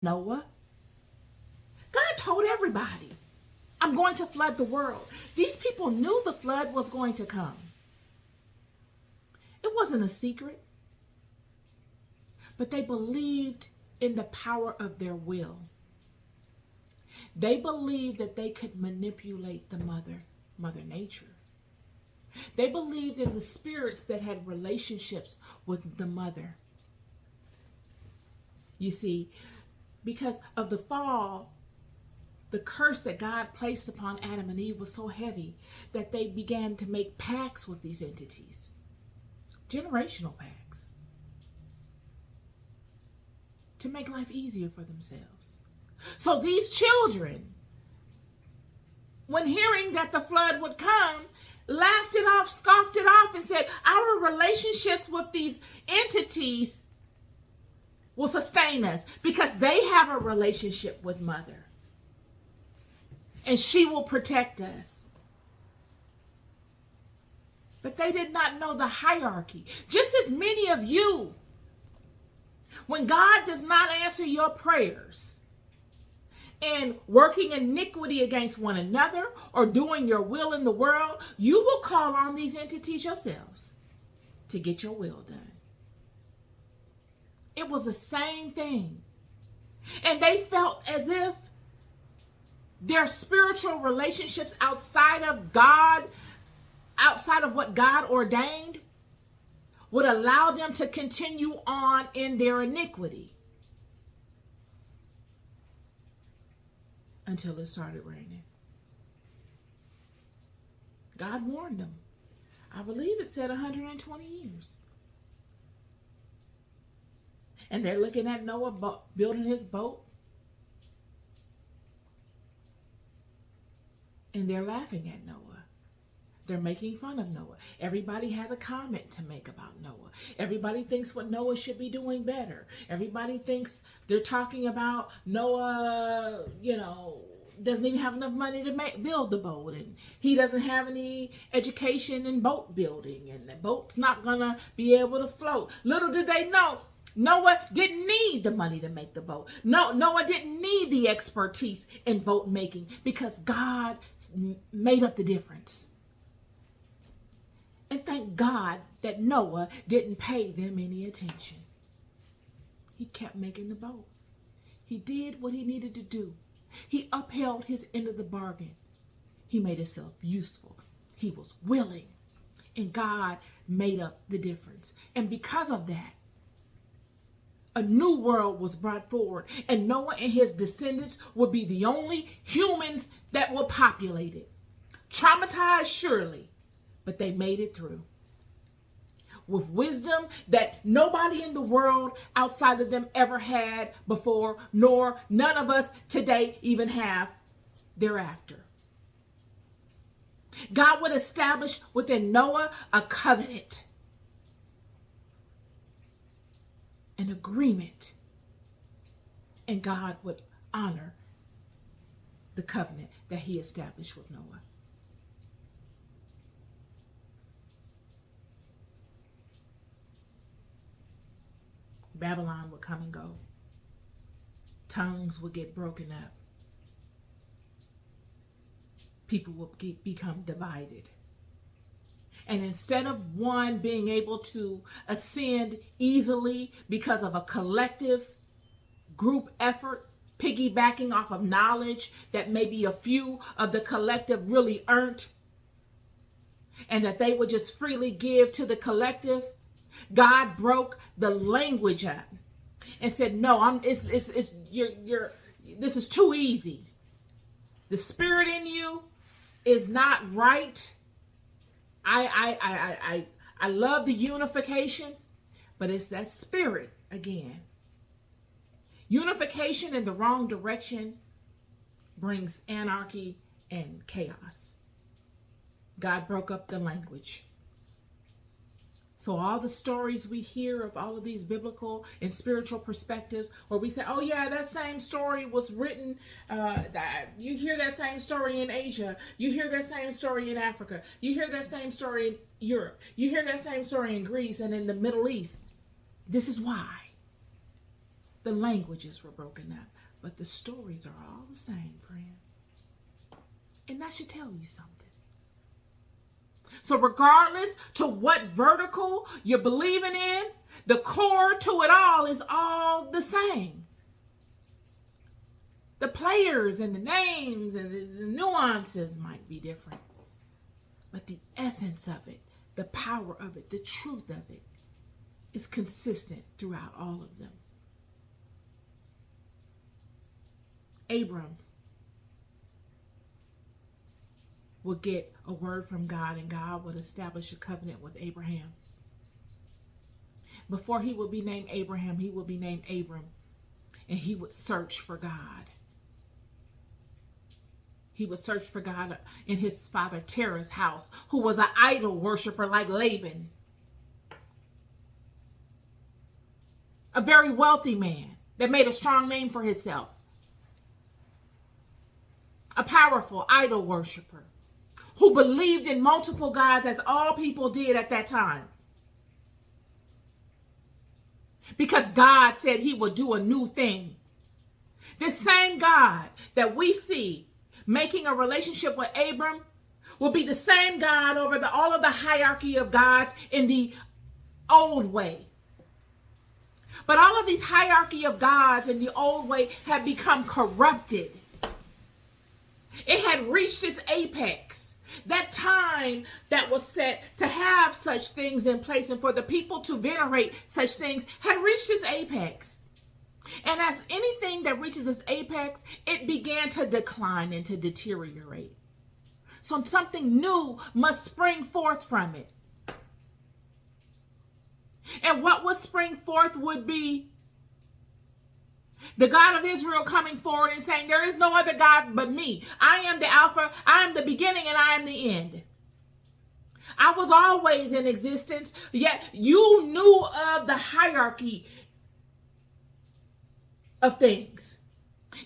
Noah. God told everybody, I'm going to flood the world. These people knew the flood was going to come. It wasn't a secret, but they believed in the power of their will. They believed that they could manipulate the Mother Nature. They believed in the spirits that had relationships with the mother. You see, because of the fall, the curse that God placed upon Adam and Eve was so heavy that they began to make pacts with these entities, generational pacts, to make life easier for themselves. So these children, when hearing that the flood would come, laughed it off, scoffed it off, and said, our relationships with these entities will sustain us because they have a relationship with Mother. And she will protect us. But they did not know the hierarchy. Just as many of you, when God does not answer your prayers and working iniquity against one another or doing your will in the world, you will call on these entities yourselves to get your will done. It was the same thing. And they felt as if their spiritual relationships outside of God, outside of what God ordained, would allow them to continue on in their iniquity until it started raining. God warned them. I believe it said 120 years. And they're looking at Noah building his boat. And they're laughing at Noah. They're making fun of Noah. Everybody has a comment to make about Noah. Everybody thinks what Noah should be doing better. Everybody thinks they're talking about Noah, doesn't even have enough money to build the boat. And he doesn't have any education in boat building. And the boat's not going to be able to float. Little did they know, Noah didn't need the money to make the boat. No, Noah didn't need the expertise in boat making because God made up the difference. And thank God that Noah didn't pay them any attention. He kept making the boat. He did what he needed to do. He upheld his end of the bargain. He made himself useful. He was willing. And God made up the difference. And because of that, a new world was brought forward, and Noah and his descendants would be the only humans that will populate it. Traumatized, surely, but they made it through. With wisdom that nobody in the world outside of them ever had before, nor none of us today even have thereafter. God would establish within Noah a covenant, an agreement, and God would honor the covenant that he established with Noah. Babylon would come and go. Tongues would get broken up. People would become divided. And instead of one being able to ascend easily because of a collective group effort, piggybacking off of knowledge that maybe a few of the collective really earned, and that they would just freely give to the collective, God broke the language up and said, "No, this is too easy. The spirit in you is not right. I love the unification, but it's that spirit again. Unification in the wrong direction brings anarchy and chaos. God broke up the language. So all the stories we hear of all of these biblical and spiritual perspectives, where we say, oh yeah, that same story was written, you hear that same story in Asia, you hear that same story in Africa, you hear that same story in Europe, you hear that same story in Greece and in the Middle East. This is why. The languages were broken up, but the stories are all the same, friend. And that should tell you something. So regardless to what vertical you're believing in, the core to it all is all the same. The players and the names and the nuances might be different, but the essence of it, the power of it, the truth of it is consistent throughout all of them. Abram would get a word from God, and God would establish a covenant with Abraham. Before he would be named Abraham, he would be named Abram, and he would search for God. He would search for God in his father Terah's house, who was an idol worshiper like Laban. A very wealthy man that made a strong name for himself. A powerful idol worshiper who believed in multiple gods, as all people did at that time. Because God said he would do a new thing. This same God that we see making a relationship with Abram will be the same God over all of the hierarchy of gods in the old way. But all of these hierarchy of gods in the old way have become corrupted. It had reached its apex. That time that was set to have such things in place and for the people to venerate such things had reached its apex. And as anything that reaches its apex, it began to decline and to deteriorate. So something new must spring forth from it. And what would spring forth would be the God of Israel coming forward and saying, there is no other God but me. I am the Alpha, I am the beginning, and I am the end. I was always in existence, yet you knew of the hierarchy of things.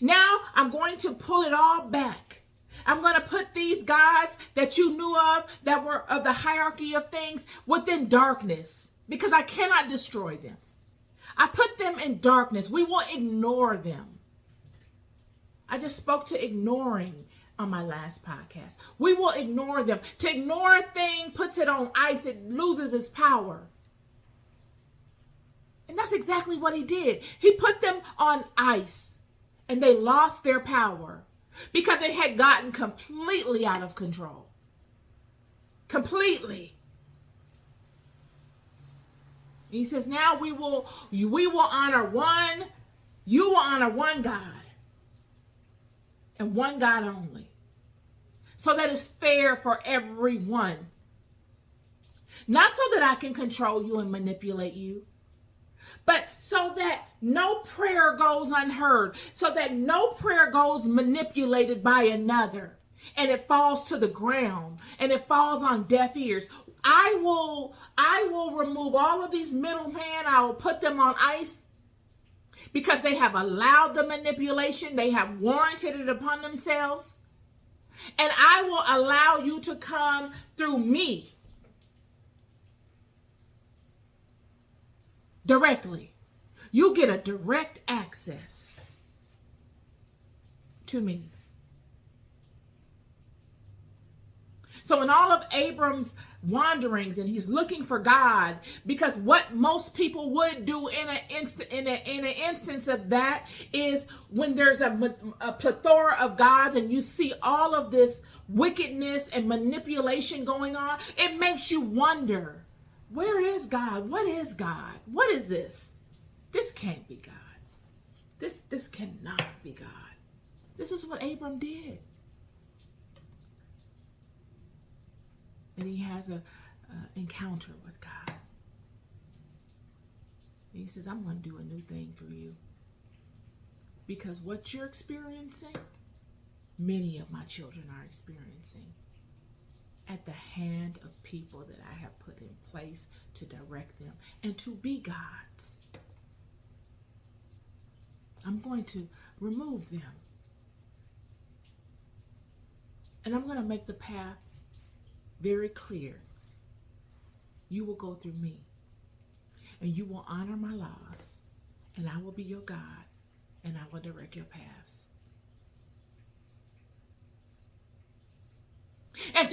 Now I'm going to pull it all back. I'm going to put these gods that you knew of that were of the hierarchy of things within darkness, because I cannot destroy them. I put them in darkness. We will ignore them. I just spoke to ignoring on my last podcast. We will ignore them. To ignore a thing puts it on ice. It loses its power. And that's exactly what he did. He put them on ice and they lost their power because it had gotten completely out of control. Completely. He says, now we will honor one, you will honor one God and one God only. So that it's fair for everyone. Not so that I can control you and manipulate you, but so that no prayer goes unheard, so that no prayer goes manipulated by another and it falls to the ground and it falls on deaf ears. I will remove all of these middlemen. I will put them on ice because they have allowed the manipulation. They have warranted it upon themselves. And I will allow you to come through me directly. You get a direct access to me. So in all of Abram's wanderings, and he's looking for God, because what most people would do in an instance of that is when there's a plethora of gods and you see all of this wickedness and manipulation going on, it makes you wonder, where is God? What is God? What is this? This can't be God. This cannot be God. This is what Abram did. And he has an encounter with God. And he says, I'm going to do a new thing for you. Because what you're experiencing, many of my children are experiencing at the hand of people that I have put in place to direct them and to be gods. I'm going to remove them. And I'm going to make the path very clear. You will go through me, and you will honor my laws, and I will be your God, and I will direct your paths. And through